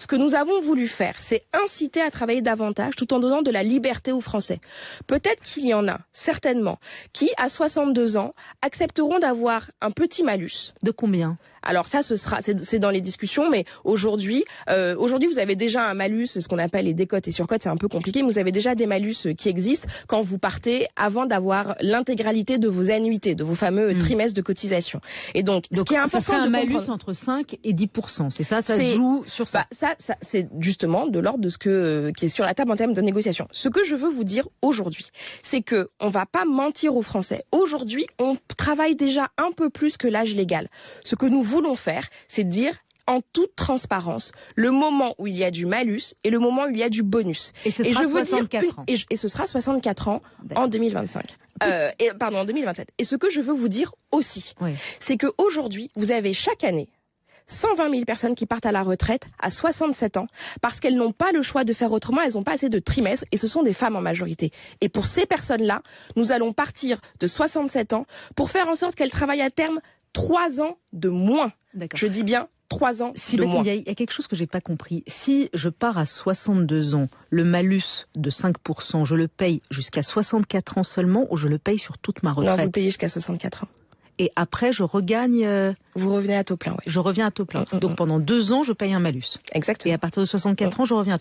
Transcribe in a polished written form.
ce que nous avons voulu faire, c'est inciter à travailler davantage tout en donnant de la liberté aux Français. Peut-être qu'il y en a, certainement, qui, à 62 ans, accepteront d'avoir un petit malus. De combien ? Alors ça, c'est dans les discussions, mais aujourd'hui, vous avez déjà un malus, ce qu'on appelle les décotes et surcotes, c'est un peu compliqué, mais vous avez déjà des malus qui existent quand vous partez avant d'avoir l'intégralité de vos annuités, de vos fameux trimestres de cotisation. Et donc ce qui est important, ça serait un malus entre 5 et 10%, c'est ça ? Ça se joue sur ça. Ça, c'est justement de l'ordre de ce qui est sur la table en termes de négociation. Ce que je veux vous dire aujourd'hui, c'est que on va pas mentir aux Français. Aujourd'hui, on travaille déjà un peu plus que l'âge légal. Ce que nous voulons faire, c'est dire en toute transparence le moment où il y a du malus et le moment où il y a du bonus. Et ce sera 64 ans. Et ce sera 64 ans en 2025. En 2027. Et ce que je veux vous dire aussi, c'est qu'aujourd'hui, vous avez chaque année 120 000 personnes qui partent à la retraite à 67 ans parce qu'elles n'ont pas le choix de faire autrement, elles n'ont pas assez de trimestres et ce sont des femmes en majorité. Et pour ces personnes-là, nous allons partir de 67 ans pour faire en sorte qu'elles travaillent à terme 3 ans de moins. D'accord. Je dis bien 3 ans de moins. Il y a quelque chose que j'ai pas compris. Si je pars à 62 ans, le malus de 5%, je le paye jusqu'à 64 ans seulement ou je le paye sur toute ma retraite ? Non, vous payez jusqu'à 64 ans. Et après, je regagne... Vous revenez à taux plein, oui. Je reviens à taux plein. Donc pendant 2 ans, je paye un malus. Exactement. Et à partir de 64 ans, je reviens à taux plein.